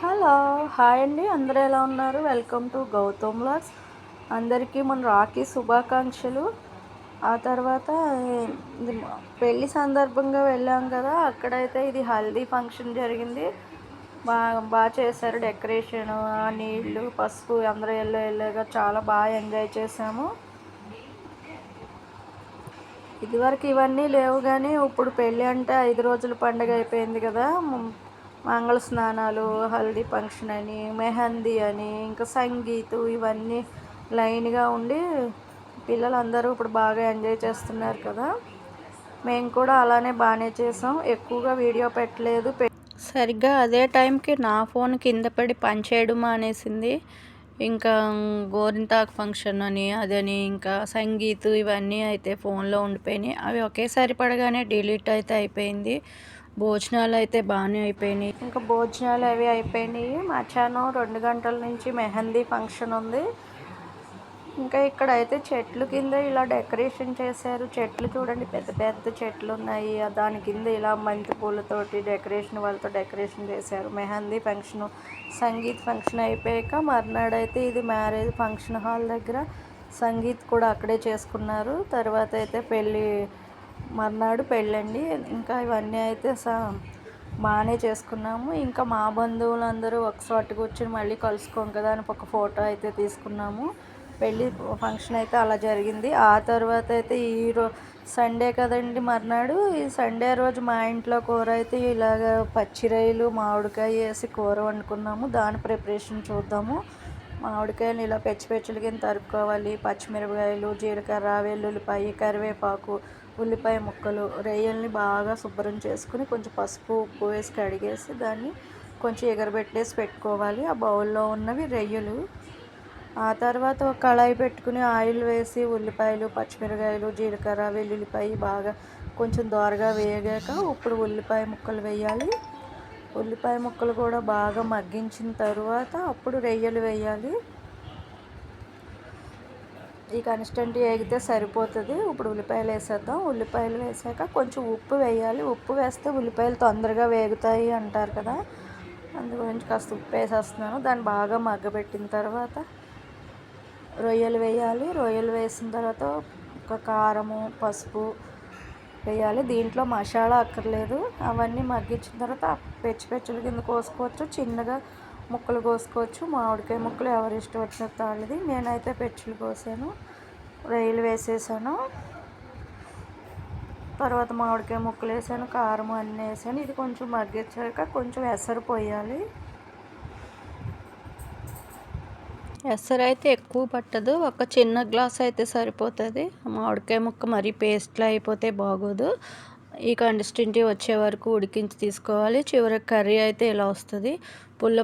Hello! Hi అండి. అందరూ ఎలా ఉన్నారు? Welcome to Gautam vlogs. అందరికీ మన రాఖీ శుభాకాంక్షలు. ఆ తర్వాత ఇది పెళ్లి సందర్భంగా వెళ్ళాం కదా! అక్కడైతే ఇది హల్దీ ఫంక్షన్ జరిగింది. చేశారు డెకరేషను, ఆ నీళ్ళు, పసుపు అందరూ యెల్లోగా చాలా బాగా ఎంజాయ్ చేశాము. ఇదివరకు ఇవన్నీ లేవు కానీ ఇప్పుడు పెళ్ళి అంటే 5 రోజుల పండుగ అయిపోయింది కదా! మంగళ స్నానాలు, హల్దీ ఫంక్షన్ అని, మెహందీ అని, ఇంకా సంగీతు ఇవన్నీ లైన్గా ఉండి పిల్లలందరూ ఇప్పుడు బాగా ఎంజాయ్ చేస్తున్నారు కదా! మేము కూడా అలానే బాగానే చేసాం. ఎక్కువగా వీడియో పెట్టలేదు. సరిగ్గా అదే టైంకి నా ఫోన్ కింద పడి పనిచేయడం మానేసింది. ఇంకా గోరింటాకు ఫంక్షన్ అని అదని ఇంకా సంగీత్ ఇవన్నీ అయితే ఫోన్లో ఉండిపోయినాయి. అవి ఒకేసారి పడగానే డిలీట్ అయితే అయిపోయింది. భోజనాలు అయితే బాగానే అయిపోయినాయి. ఇంకా భోజనాలు అవి అయిపోయినాయి. మధ్యాహ్నం 2 గంటల నుంచి మెహందీ ఫంక్షన్ ఉంది. ఇంకా ఇక్కడైతే చెట్లు కింద ఇలా డెకరేషన్ చేశారు. చెట్లు చూడండి, పెద్ద పెద్ద చెట్లు ఉన్నాయి. దాని కింద ఇలా బంతి పూలతోటి వాళ్ళతో డెకరేషన్ చేశారు. మెహందీ ఫంక్షన్, సంగీత్ ఫంక్షన్ అయిపోయాక మర్నాడైతే ఇది మ్యారేజ్ ఫంక్షన్ హాల్ దగ్గర సంగీత్ కూడా అక్కడే చేసుకున్నారు. తర్వాత అయితే మర్నాడు పెళ్ళండి. ఇంకా ఇవన్నీ అయితే బాగానే చేసుకున్నాము. ఇంకా మా బంధువులందరూ ఒకచోట కూర్చొని మళ్ళీ కలుసుకోం కదా అని ఒక ఫోటో అయితే తీసుకున్నాము. పెళ్ళి ఫంక్షన్ అయితే అలా జరిగింది. ఆ తర్వాత అయితే సండే కదండి మర్నాడు. ఈ సండే రోజు మా ఇంట్లో కూర అయితే ఇలాగ పచ్చిరొయ్యలు, మామిడికాయ వేసి కూర వండుకున్నాము. దాని ప్రిపరేషన్ చూద్దాము. మామిడికాయలు ఇలా పెచ్చుల కింద తరుక్కోవాలి. పచ్చిమిరపకాయలు, జీలకర్ర, వెల్లుల్లిపాయ, కరివేపాకు, ఉల్లిపాయ ముక్కలు, రొయ్యల్ని బాగా శుభ్రం చేసుకుని కొంచెం పసుపు, ఉప్పు వేసి కడిగేసి దాన్ని కొంచెం ఎగరబెట్టేసి పెట్టుకోవాలి. ఆ బౌల్లో ఉన్నవి రొయ్యలు. ఆ తర్వాత ఒక కళాయి పెట్టుకుని ఆయిల్ వేసి ఉల్లిపాయలు, పచ్చిమిరపకాయలు, జీలకర్ర, వెల్లుల్లిపాయ బాగా కొంచెం దోరగా వేగాక ఇప్పుడు ఉల్లిపాయ ముక్కలు వేయాలి. ఉల్లిపాయ ముక్కలు కూడా బాగా మగ్గించిన తరువాత అప్పుడు రొయ్యలు వేయాలి. ఈ కన్సిస్టెంట్ వేగితే సరిపోతుంది. ఇప్పుడు ఉల్లిపాయలు వేసేద్దాం. ఉల్లిపాయలు వేసాక కొంచెం ఉప్పు వేయాలి. ఉప్పు వేస్తే ఉల్లిపాయలు తొందరగా వేగుతాయి అంటారు కదా, అందు గురించి కాస్త ఉప్పు వేసేస్తున్నాను. దాన్ని బాగా మగ్గబెట్టిన తర్వాత రొయ్యలు వేయాలి. రొయ్యలు వేసిన తర్వాత ఒక కారము, పసుపు వేయాలి. దీంట్లో మసాలా అక్కర్లేదు. అవన్నీ మగ్గించిన తర్వాత పెచ్చుల కింద కోసుకోవచ్చు, చిన్నగా ముక్కలు కోసుకోవచ్చు. మామిడికాయ ముక్కలు ఎవరు ఇష్టం వచ్చినట్టు వాళ్ళది. నేనైతే పెచ్చులు కోసాను, రొయ్యలు వేసేసాను. తర్వాత మామిడికాయ ముక్కలు వేసాను, కారం అన్నీ వేసాను. ఇది కొంచెం మగ్గించాక కొంచెం ఎసరు పోయాలి. ఎసరు అయితే ఎక్కువ పట్టదు, ఒక చిన్న గ్లాస్ అయితే సరిపోతుంది. మామిడికాయ ముక్క మరీ పేస్ట్లా అయిపోతే బాగోదు. ఈ కన్సిస్టెన్సీ వచ్చే వరకు ఉడికించి తీసుకోవాలి. చివరికి కర్రీ అయితే ఇలా వస్తుంది.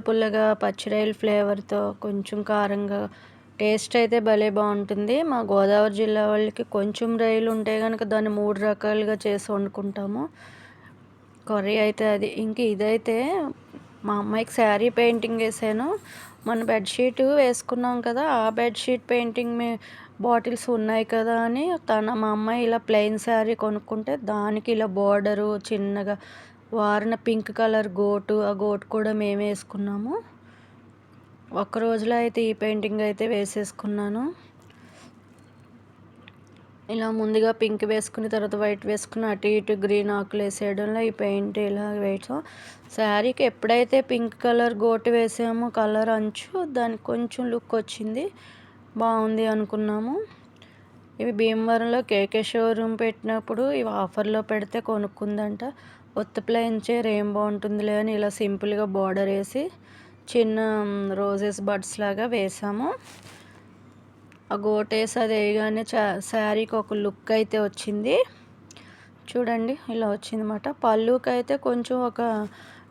పుల్లగా పచ్చిరొయ్యల ఫ్లేవర్తో కొంచెం కారంగా టేస్ట్ అయితే భలే బాగుంటుంది. మా గోదావరి జిల్లా వాళ్ళకి కొంచెం రొయ్యలు ఉంటే కనుక దాన్ని 3 రకాలుగా చేసి వండుకుంటాము. కర్రీ అయితే అది. ఇంక ఇదైతే మా అమ్మాయికి శారీ పెయింటింగ్ వేసాను. మన బెడ్షీట్ వేసుకున్నాం కదా, ఆ బెడ్షీట్ పెయింటింగ్ బాటిల్స్ ఉన్నాయి కదా అని మా అమ్మాయి ఇలా ప్లెయిన్ శారీ కొనుక్కుంటే దానికి ఇలా బోర్డరు చిన్నగా వారిన పింక్ కలర్ గోటు, ఆ గోటు కూడా మేమే వేసుకున్నాము. ఒక్క రోజులో అయితే ఈ పెయింటింగ్ అయితే వేసేసుకున్నాను. ఇలా ముందుగా పింక్ వేసుకుని తర్వాత వైట్ వేసుకుని అటు ఇటు గ్రీన్ ఆకులు వేసేయడంలో ఈ పెయింట్ ఇలా వేసాం. శారీకి ఎప్పుడైతే పింక్ కలర్ గోటు వేసామో కలర్ అంచు దానికి కొంచెం లుక్ వచ్చింది, బాగుంది అనుకున్నాము. ఇవి భీమవరంలో కేకే షోరూమ్ పెట్టినప్పుడు ఇవి ఆఫర్లో పెడితే కొనుక్కుందంట. ఒత్తి ప్లెయిన్ చీర ఏం బాగుంటుందిలే అని ఇలా సింపుల్గా బార్డర్ వేసి చిన్న రోజెస్ బడ్స్ లాగా వేసాము. ఆ గోటేసి అది వేయగానే శారీకి ఒక లుక్ అయితే వచ్చింది. చూడండి ఇలా వచ్చిందన్నమాట. పళ్ళుకి అయితే కొంచెం ఒక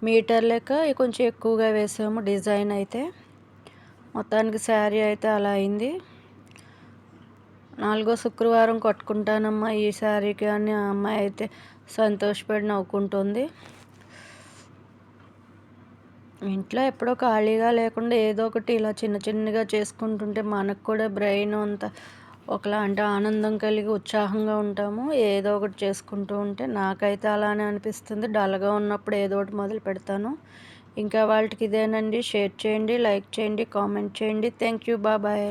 మీటర్ లెక్క కొంచెం ఎక్కువగా వేసాము డిజైన్ అయితే. మొత్తానికి శారీ అయితే అలా అయింది. 4వ శుక్రవారం కట్టుకుంటానమ్మా ఈ శారీకి అని ఆ అమ్మాయి అయితే సంతోషపడి నవ్వుకుంటుంది. ఇంట్లో ఎప్పుడో ఖాళీగా లేకుండా ఏదో ఒకటి ఇలా చిన్నగా చేసుకుంటుంటే మనకు కూడా బ్రెయిన్ అంతా ఒకలాంటి ఆనందం కలిగి ఉత్సాహంగా ఉంటాము. ఏదో ఒకటి చేసుకుంటూ ఉంటే నాకైతే అలానే అనిపిస్తుంది. డల్గా ఉన్నప్పుడు ఏదో ఒకటి మొదలు పెడతాను. ఇంకా వాళ్ళకి ఇదేనండి. షేర్ చేయండి, లైక్ చేయండి, కామెంట్ చేయండి. Thank you. బాయ్.